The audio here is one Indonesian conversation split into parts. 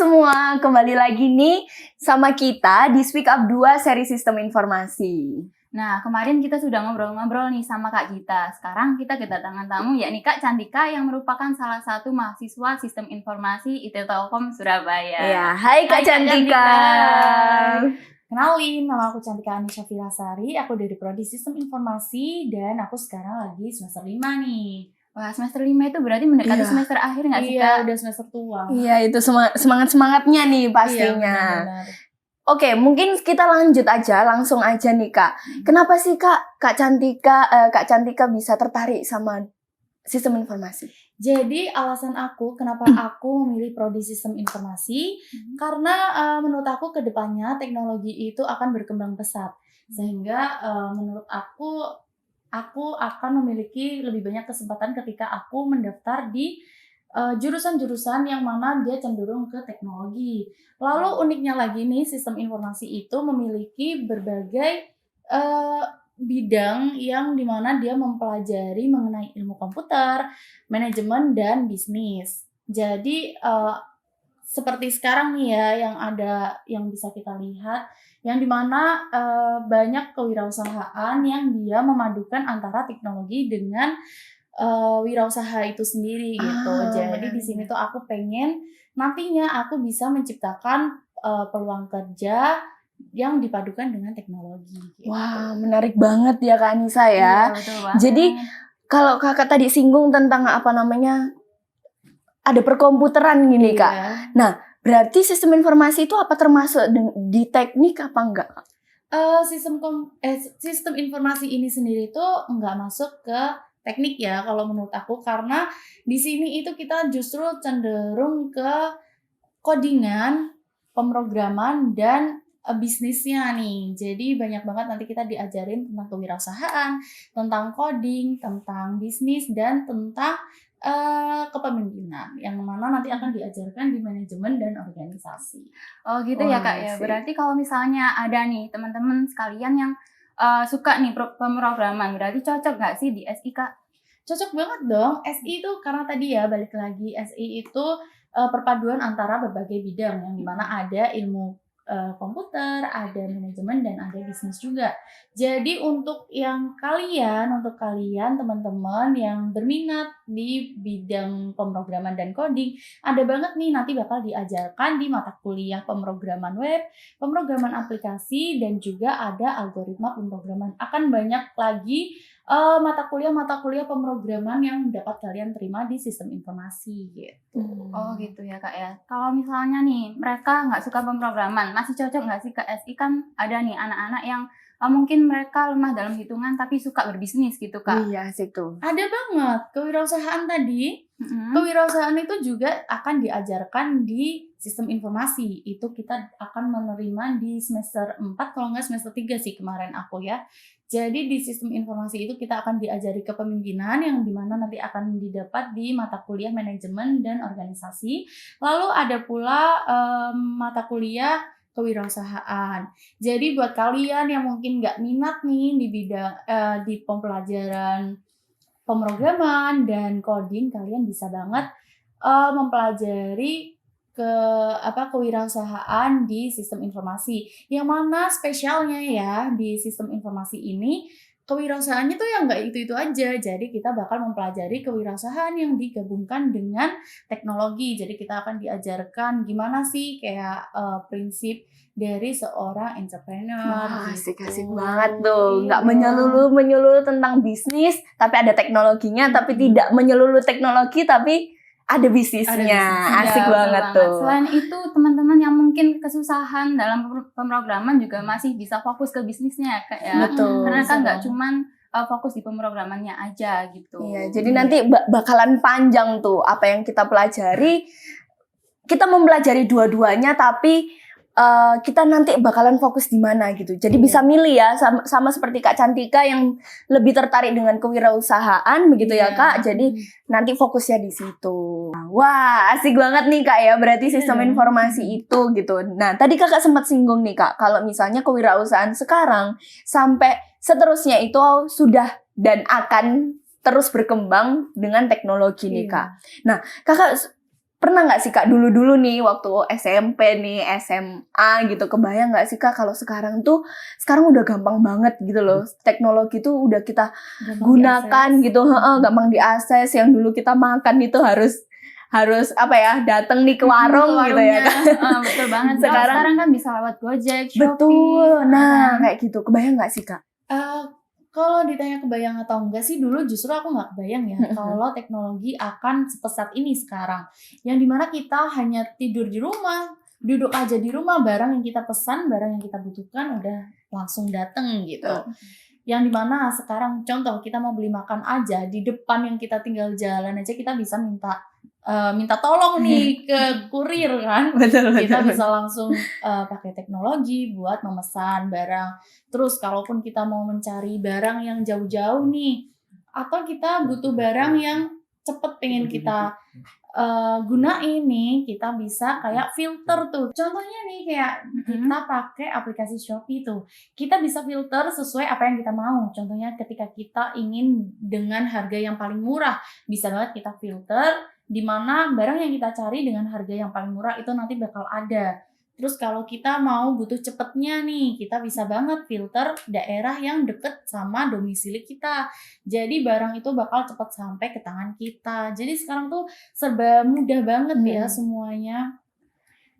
semua, kembali lagi nih sama kita di Speak Up 2 seri Sistem Informasi. Nah, kemarin kita sudah ngobrol-ngobrol nih sama Kak Gita. Sekarang kita kedatangan tamu yakni Kak Cantika yang merupakan salah satu mahasiswa Sistem Informasi IT Telkom Surabaya. Ya, hai Kak Cantika. Kenalin, nama aku Cantika Anisha Firasari, aku dari Prodi Sistem Informasi dan aku sekarang lagi semester 5 nih. Wah, semester 5 itu berarti mendekati semester akhir nggak sih, Kak? Iya, udah semester tua. Iya, itu semangat-semangatnya nih pastinya. Iya, benar-benar. Oke, mungkin kita lanjut aja, langsung aja nih Kak. Kenapa sih Kak Cantika bisa tertarik sama Sistem Informasi? Jadi alasan aku kenapa aku memilih Prodi Sistem Informasi, karena menurut aku kedepannya teknologi itu akan berkembang pesat. Sehingga menurut aku akan memiliki lebih banyak kesempatan ketika aku mendaftar di jurusan-jurusan yang mana dia cenderung ke teknologi. Lalu uniknya lagi nih, Sistem Informasi itu memiliki berbagai bidang yang dimana dia mempelajari mengenai ilmu komputer, manajemen, dan bisnis. Jadi seperti sekarang nih ya yang bisa kita lihat, yang dimana banyak kewirausahaan yang dia memadukan antara teknologi dengan wirausaha itu sendiri gitu. Jadi di sini tuh aku pengen nantinya aku bisa menciptakan peluang kerja yang dipadukan dengan teknologi. Gitu. Wah, menarik banget ya Kak Anissa ya. Iya, betul banget. Jadi kalau kakak tadi singgung tentang ada perkomputeran gini Kak. Nah, berarti sistem informasi itu apa termasuk di teknik apa enggak? Sistem informasi ini sendiri tuh nggak masuk ke teknik ya kalau menurut aku, karena di sini itu kita justru cenderung ke codingan, pemrograman, dan bisnisnya nih. Jadi banyak banget nanti kita diajarin tentang kewirausahaan, tentang coding, tentang bisnis, dan tentang kepemimpinan yang mana nanti akan diajarkan di manajemen dan organisasi. Oh gitu. Wah, ya Kak ya. Berarti kalau misalnya ada nih teman-teman sekalian yang suka nih pemrograman, berarti cocok nggak sih di SI Kak? Cocok banget dong. SI itu karena tadi ya balik lagi, SI itu perpaduan antara berbagai bidang yang dimana ada ilmu komputer, ada manajemen, dan ada bisnis juga. Jadi untuk kalian teman-teman yang berminat di bidang pemrograman dan coding, ada banget nih nanti bakal diajarkan di mata kuliah pemrograman web, pemrograman aplikasi, dan juga ada algoritma pemrograman. Akan banyak lagi mata kuliah pemrograman yang dapat kalian terima di sistem informasi gitu. Oh gitu ya Kak ya. Kalau misalnya nih mereka nggak suka pemrograman, masih cocok nggak sih ke SI? Kan ada nih anak-anak yang mungkin mereka lemah dalam hitungan tapi suka berbisnis gitu Kak. Iya sih tuh. Ada banget kewirausahaan tadi. Kewirausahaan itu juga akan diajarkan di sistem informasi. Itu kita akan menerima di semester 4 kalau nggak semester 3 sih kemarin aku ya. Jadi di sistem informasi itu kita akan diajari kepemimpinan yang dimana nanti akan didapat di mata kuliah manajemen dan organisasi. Lalu ada pula mata kuliah kewirausahaan. Jadi buat kalian yang mungkin nggak minat nih di bidang di pembelajaran pemrograman dan coding, kalian bisa banget mempelajari kewirausahaan di sistem informasi. Yang mana spesialnya ya di sistem informasi ini, kewirausahaannya tuh yang nggak itu-itu aja. Jadi kita bakal mempelajari kewirausahaan yang digabungkan dengan teknologi. Jadi kita akan diajarkan gimana sih kayak prinsip dari seorang entrepreneur. Wah, asik-asik banget tuh. Nggak menyelulu tentang bisnis, tapi ada teknologinya, tapi tidak menyelulu teknologi, tapi ada bisnisnya. Asik ya, banget tuh. Selain itu, teman-teman yang mungkin kesusahan dalam pemrograman juga masih bisa fokus ke bisnisnya Kak ya. Betul. Karena kan nggak cuman fokus di pemrogramannya aja gitu. Iya, jadi nanti bakalan panjang tuh apa yang kita pelajari. Kita mempelajari dua-duanya, tapi kita nanti bakalan fokus di mana gitu. Jadi bisa milih ya, sama seperti Kak Cantika yang lebih tertarik dengan kewirausahaan begitu ya Kak. Jadi nanti fokusnya di situ. Wah, asik banget nih Kak ya. Berarti sistem informasi itu gitu. Nah, tadi Kakak sempat singgung nih Kak, kalau misalnya kewirausahaan sekarang sampai seterusnya itu sudah dan akan terus berkembang dengan teknologi nih Kak. Nah, Kakak Pernah nggak sih Kak dulu-dulu nih waktu SMP nih, SMA gitu, kebayang nggak sih Kak kalau sekarang udah gampang banget gitu loh. Teknologi tuh udah kita gunakan gitu, gampang diakses. Yang dulu kita makan itu harus apa ya, datang nih ke warung gitu ya kan. Betul banget. Sekarang Sekarang kan bisa lewat Gojek, Shopee. betul. Nah, kayak gitu. Kebayang nggak sih Kak? Kalau ditanya kebayang atau enggak sih, dulu justru aku nggak kebayang ya kalau teknologi akan sepesat ini sekarang. Yang dimana kita hanya tidur di rumah, duduk aja di rumah, barang yang kita pesan, barang yang kita butuhkan udah langsung dateng gitu. Yang dimana sekarang contoh kita mau beli makan aja, di depan yang kita tinggal jalan aja kita bisa minta tolong nih ke kurir kan. Betul. Kita bisa langsung pakai teknologi buat memesan barang. Terus kalaupun kita mau mencari barang yang jauh-jauh nih, atau kita butuh barang yang cepet pengen kita gunain nih, kita bisa kayak filter tuh. Contohnya nih kayak kita pakai aplikasi Shopee tuh, kita bisa filter sesuai apa yang kita mau. Contohnya ketika kita ingin dengan harga yang paling murah, bisa banget kita filter di mana barang yang kita cari dengan harga yang paling murah itu nanti bakal ada. Terus kalau kita mau butuh cepetnya nih, kita bisa banget filter daerah yang deket sama domisili kita. Jadi barang itu bakal cepet sampai ke tangan kita. Jadi sekarang tuh serba mudah banget ya semuanya.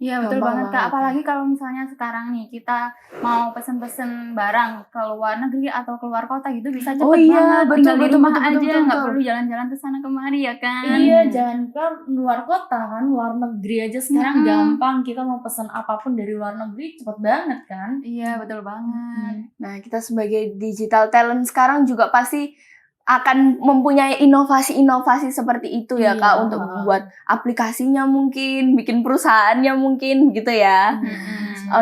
Iya betul banget Kak, apalagi kalau misalnya sekarang nih kita mau pesen-pesen barang ke luar negeri atau keluar kota gitu bisa cepet banget, tinggal di rumah aja, nggak perlu jalan-jalan ke sana kemari ya kan. Iya, jangan ke luar kota kan, luar negeri aja sekarang gampang, kita mau pesen apapun dari luar negeri cepet banget kan. Iya betul banget. Nah kita sebagai digital talent sekarang juga pasti akan mempunyai inovasi-inovasi seperti itu ya Kak, untuk membuat aplikasinya mungkin, bikin perusahaannya mungkin gitu ya.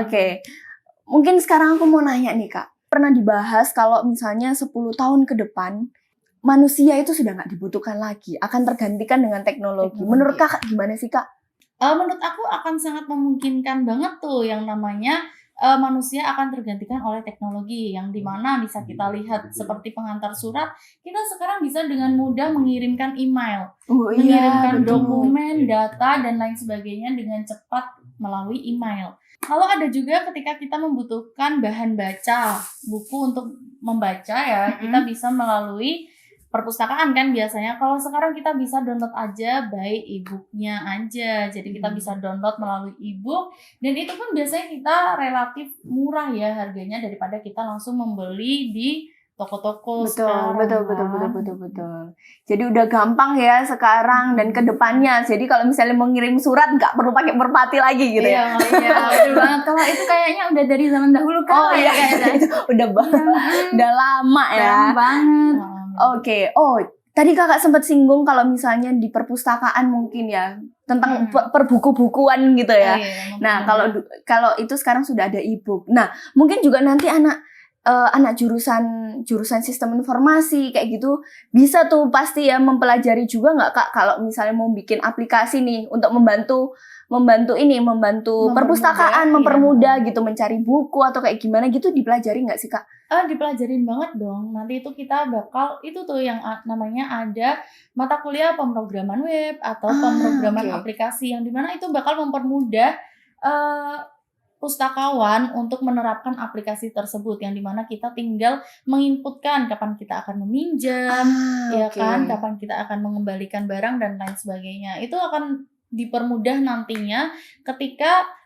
Oke. Mungkin sekarang aku mau nanya nih Kak, pernah dibahas kalau misalnya 10 tahun ke depan manusia itu sudah nggak dibutuhkan lagi, akan tergantikan dengan teknologi. Menurut Kakak gimana sih Kak? Menurut aku akan sangat memungkinkan banget tuh yang namanya manusia akan tergantikan oleh teknologi, yang dimana bisa kita lihat seperti pengantar surat, kita sekarang bisa dengan mudah mengirimkan email, mengirimkan dokumen, data, dan lain sebagainya dengan cepat melalui email. Lalu ada juga ketika kita membutuhkan bahan baca, buku untuk membaca ya, kita bisa melalui perpustakaan kan biasanya. Kalau sekarang kita bisa download aja by e-booknya aja. Jadi kita bisa download melalui e-book, dan itu pun biasanya kita relatif murah ya harganya daripada kita langsung membeli di toko-toko sekarang. Betul. Jadi udah gampang ya sekarang dan kedepannya. Jadi kalau misalnya mau ngirim surat nggak perlu pakai merpati lagi gitu ya. Iya, betul banget. Kalau itu kayaknya udah dari zaman dahulu kan. Oh iya, itu udah lama ya. Lama banget. Oke. Oh, tadi Kakak sempat singgung kalau misalnya di perpustakaan mungkin ya tentang perbuku-bukuan gitu ya. Nah, kalau itu sekarang sudah ada e-book. Nah, mungkin juga nanti anak jurusan sistem informasi kayak gitu bisa tuh pasti ya mempelajari juga nggak Kak kalau misalnya mau bikin aplikasi nih untuk membantu perpustakaan, mempermudah gitu mencari buku atau kayak gimana gitu, dipelajari nggak sih Kak? Dipelajarin banget dong. Nanti itu kita bakal itu tuh yang namanya ada mata kuliah pemrograman web atau pemrograman aplikasi, yang dimana itu bakal mempermudah pustakawan untuk menerapkan aplikasi tersebut, yang dimana kita tinggal menginputkan kapan kita akan meminjam, kan, kapan kita akan mengembalikan barang dan lain sebagainya. Itu akan dipermudah nantinya ketika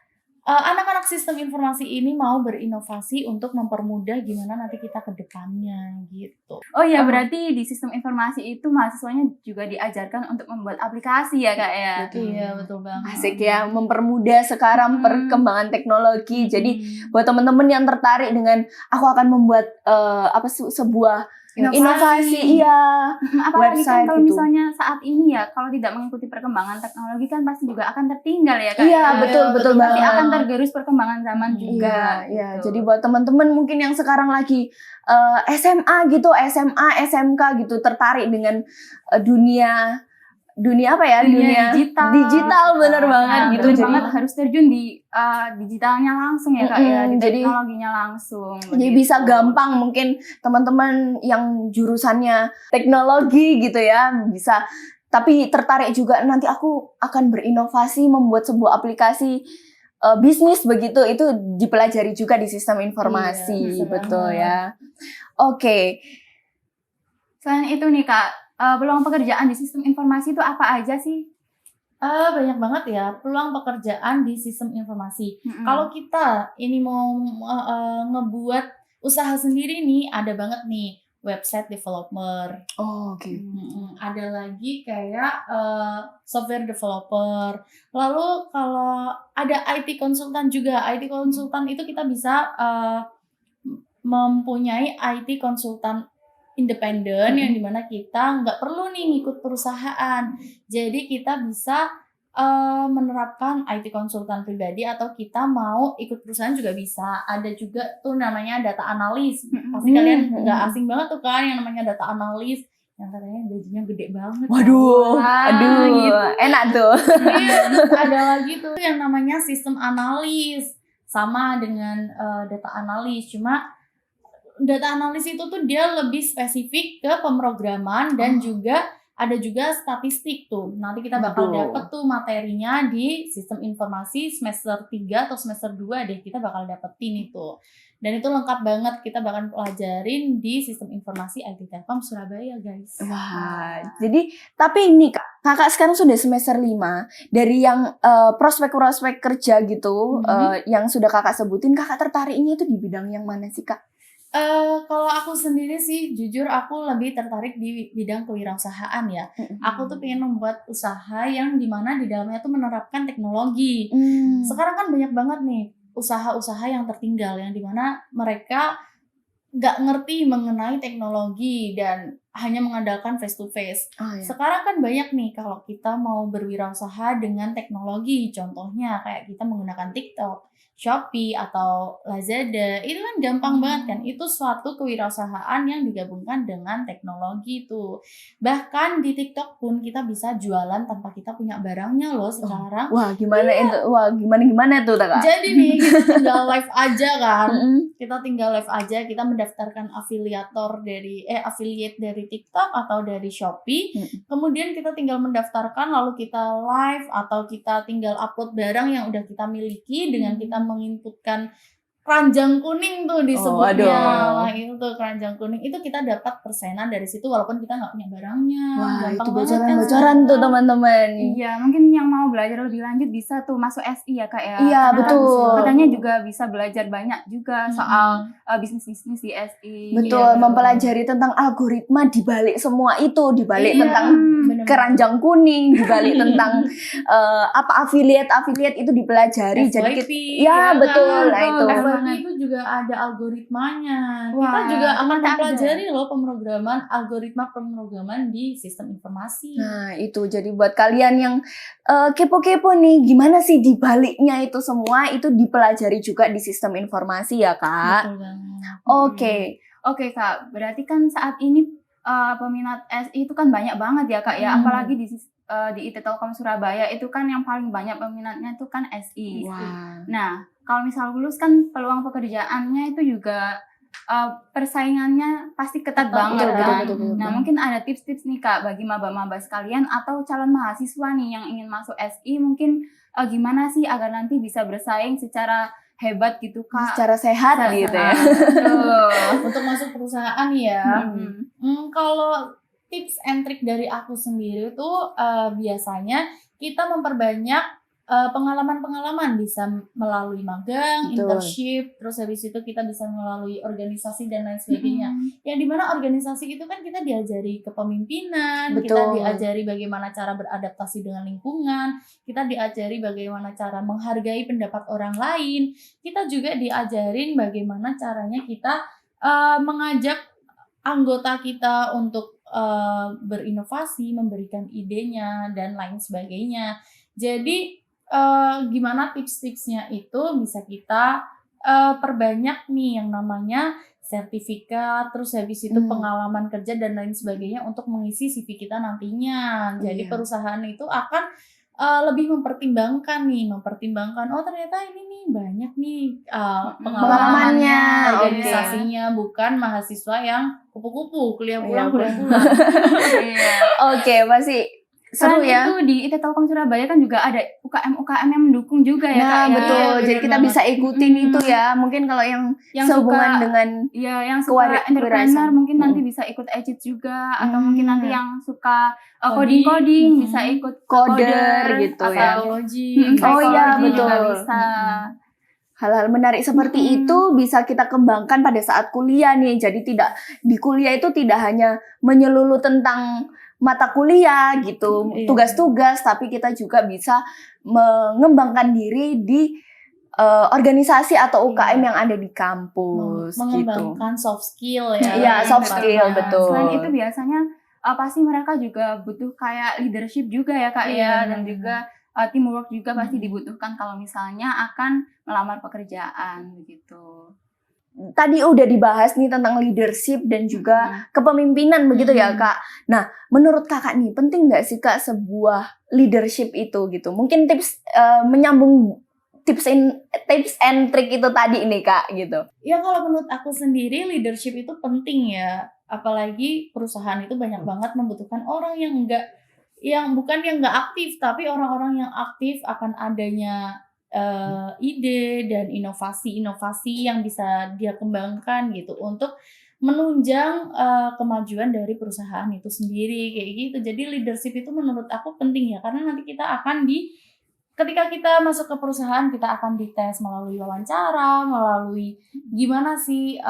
anak-anak sistem informasi ini mau berinovasi untuk mempermudah gimana nanti kita ke depannya gitu. Oh iya, berarti di sistem informasi itu mahasiswanya juga diajarkan untuk membuat aplikasi ya Kak ya? Iya, betul banget. Asik ya, mempermudah sekarang perkembangan teknologi. Jadi buat teman-teman yang tertarik dengan aku akan membuat sebuah inovasi apalagi website kan kalau gitu. Misalnya saat ini ya, kalau tidak mengikuti perkembangan teknologi kan pasti juga akan tertinggal ya Kak. Iya, betul banget. Pasti akan tergerus perkembangan zaman juga. Iya. Gitu. Jadi buat teman-teman mungkin yang sekarang lagi SMA gitu, SMA, SMK gitu, tertarik dengan dunia apa ya? Dunia digital bener banget gitu. Jadi harus terjun di digitalnya langsung ya Kak ya, di teknologinya langsung. Jadi bisa gampang, mungkin teman-teman yang jurusannya teknologi gitu ya, bisa tapi tertarik juga nanti aku akan berinovasi membuat sebuah aplikasi bisnis begitu, itu dipelajari juga di sistem informasi. Iya, betul banget. ya. Oke. Selain itu nih Kak, peluang pekerjaan di sistem informasi itu apa aja sih? Banyak banget ya peluang pekerjaan di sistem informasi. Kalau kita ini mau ngebuat usaha sendiri nih, ada banget nih website developer. Oh, oke. Ada lagi kayak software developer. Lalu kalau ada IT konsultan juga. IT konsultan itu kita bisa mempunyai IT konsultan independen yang dimana kita nggak perlu nih ngikut perusahaan. Jadi kita bisa menerapkan IT konsultan pribadi atau kita mau ikut perusahaan juga bisa. Ada juga tuh namanya data analis. Pasti kalian nggak asing banget tuh kan yang namanya data analis. Yang katanya gajinya gede banget. Waduh, aduh, gitu. enak tuh. Iya, terus ada lagi tuh yang namanya sistem analis. Sama dengan data analis, cuma data analis itu tuh dia lebih spesifik ke pemrograman dan juga ada juga statistik tuh. Nanti kita bakal dapet tuh materinya di sistem informasi semester 3 atau semester 2 deh. Kita bakal dapetin itu. Dan itu lengkap banget, kita bakal pelajarin di sistem informasi IT Telkom Surabaya, guys. Wah, jadi tapi ini kakak sekarang sudah semester 5, dari yang prospek-prospek kerja gitu yang sudah kakak sebutin, kakak tertariknya itu di bidang yang mana sih Kak? Kalau aku sendiri sih, jujur aku lebih tertarik di bidang kewirausahaan ya. Aku tuh pengen membuat usaha yang dimana di dalamnya tuh menerapkan teknologi. Sekarang kan banyak banget nih usaha-usaha yang tertinggal, yang dimana mereka nggak ngerti mengenai teknologi dan hanya mengandalkan face to face. Sekarang kan banyak nih kalau kita mau berwirausaha dengan teknologi, contohnya kayak kita menggunakan TikTok, Shopee atau Lazada, itu kan gampang banget kan. Itu suatu kewirausahaan yang digabungkan dengan teknologi tuh. Bahkan di TikTok pun kita bisa jualan tanpa kita punya barangnya loh sekarang. Wah, gimana itu? Wah, gimana tuh Kak? Jadi nih kita tinggal live aja kan. Kita tinggal live aja, kita mendaftarkan affiliate dari TikTok atau dari Shopee. Kemudian kita tinggal mendaftarkan, lalu kita live atau kita tinggal upload barang yang udah kita miliki dengan kita menginputkan keranjang kuning tuh disebutnya. Nah, itu tuh keranjang kuning itu kita dapat persenan dari situ walaupun kita nggak punya barangnya. Wah, gampang itu banget kan bocoran tuh teman-teman. Iya, mungkin yang mau belajar lebih lanjut bisa tuh masuk SI ya Kak ya. Iya, karena betul. Katanya juga bisa belajar banyak juga soal bisnis-bisnis di SI. Betul, mempelajari tentang algoritma di balik semua itu, di balik tentang bener-bener. keranjang kuning, di balik tentang affiliate itu dipelajari. FYP, Jadi ya betul, nah itu. FYP itu juga ada algoritmanya. Kita Wah, juga akan ternyata mempelajari loh algoritma pemrograman di sistem informasi. Nah, itu jadi buat kalian yang kepo-kepo nih, gimana sih di baliknya itu semua itu dipelajari juga di sistem informasi ya, Kak. Betul banget. Oke. Oke Kak, berarti kan saat ini peminat SI itu kan banyak banget ya Kak ya, apalagi di IT Telkom Surabaya itu kan yang paling banyak peminatnya itu kan SI. Wah. Nah, kalau misal lulus kan peluang pekerjaannya itu juga persaingannya pasti ketat banget kan. Betul. Nah, mungkin ada tips-tips nih Kak bagi maba-maba sekalian atau calon mahasiswa nih yang ingin masuk SI, mungkin gimana sih agar nanti bisa bersaing secara hebat gitu Kak. Secara sehat gitu ya. Untuk masuk perusahaan ya. Kalau tips and trick dari aku sendiri tuh biasanya kita memperbanyak pengalaman-pengalaman, bisa melalui magang, internship, terus habis itu kita bisa melalui organisasi dan lain sebagainya. Yang dimana organisasi itu kan kita diajari kepemimpinan, kita diajari bagaimana cara beradaptasi dengan lingkungan, kita diajari bagaimana cara menghargai pendapat orang lain, kita juga diajarin bagaimana caranya kita mengajak anggota kita untuk berinovasi, memberikan idenya dan lain sebagainya. Jadi gimana tips-tipsnya itu bisa kita perbanyak nih yang namanya sertifikat, terus habis itu pengalaman kerja dan lain sebagainya untuk mengisi CV kita nantinya. Jadi perusahaan itu akan lebih mempertimbangkan oh ternyata ini nih banyak nih pengalamannya, organisasinya, bukan mahasiswa yang kupu-kupu kuliah pulang. Oke, pasti Seru Selain ya. itu di IT Telkom Surabaya kan juga ada UKM yang mendukung juga ya Nah, Kak ya. betul. Iya, Jadi bener kita banget. bisa ikutin itu ya. Mungkin kalau yang sehubungan suka dengan ya yang suka entrepreneur kewirausahaan. mungkin nanti bisa ikut Ejit juga atau mungkin nanti yang suka Coding. coding bisa ikut Coder gitu atau ya. Psikologi. Oh iya, psikologi juga betul. bisa. Hal-hal menarik seperti itu bisa kita kembangkan pada saat kuliah nih. Jadi tidak di kuliah itu tidak hanya menyeluruh tentang mata kuliah gitu, Iya. tugas-tugas, tapi kita juga bisa mengembangkan diri di organisasi atau UKM yang ada di kampus gitu. Mengembangkan soft skill ya. Iya, soft Betul. skill, betul. Selain itu biasanya pasti mereka juga butuh kayak leadership juga ya Kak Iya, ya, dan juga teamwork juga pasti dibutuhkan kalau misalnya akan melamar pekerjaan begitu. Tadi udah dibahas nih tentang leadership dan juga kepemimpinan begitu ya Kak. Nah, menurut Kakak nih penting nggak sih Kak sebuah leadership itu gitu? Mungkin tips menyambung tips and trick itu tadi nih Kak gitu. Ya kalau menurut aku sendiri leadership itu penting ya. Apalagi perusahaan itu banyak banget membutuhkan orang yang bukan yang nggak aktif, tapi orang-orang yang aktif akan adanya ide dan inovasi-inovasi yang bisa dia kembangkan gitu untuk menunjang kemajuan dari perusahaan itu sendiri kayak gitu. Jadi leadership itu menurut aku penting ya, karena nanti kita akan ketika kita masuk ke perusahaan kita akan dites melalui wawancara, melalui gimana sih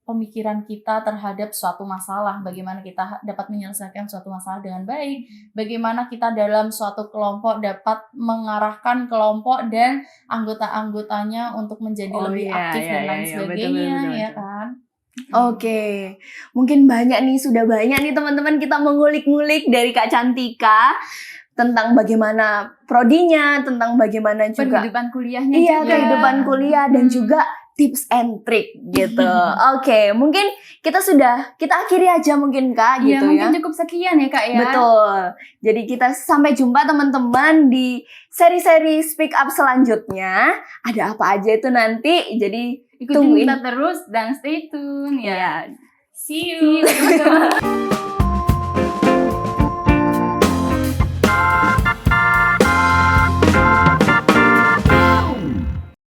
pemikiran kita terhadap suatu masalah, bagaimana kita dapat menyelesaikan suatu masalah dengan baik, bagaimana kita dalam suatu kelompok dapat mengarahkan kelompok dan anggota-anggotanya untuk menjadi lebih aktif dan lain sebagainya, ya kan? Oke, mungkin sudah banyak nih teman-teman kita mengulik-ngulik dari Kak Cantika tentang bagaimana prodinya, tentang bagaimana juga Kehidupan kuliahnya iya juga. kehidupan kuliah dan juga tips and trick gitu. Oke, mungkin kita akhiri aja mungkin Kak Iya, gitu mungkin ya. cukup sekian ya Kak ya. Betul. Jadi kita sampai jumpa teman-teman di seri-seri Speak Up selanjutnya. Ada apa aja itu nanti. Jadi Ikutin tungguin. kita terus dan stay tune ya. Iya. See you. See you.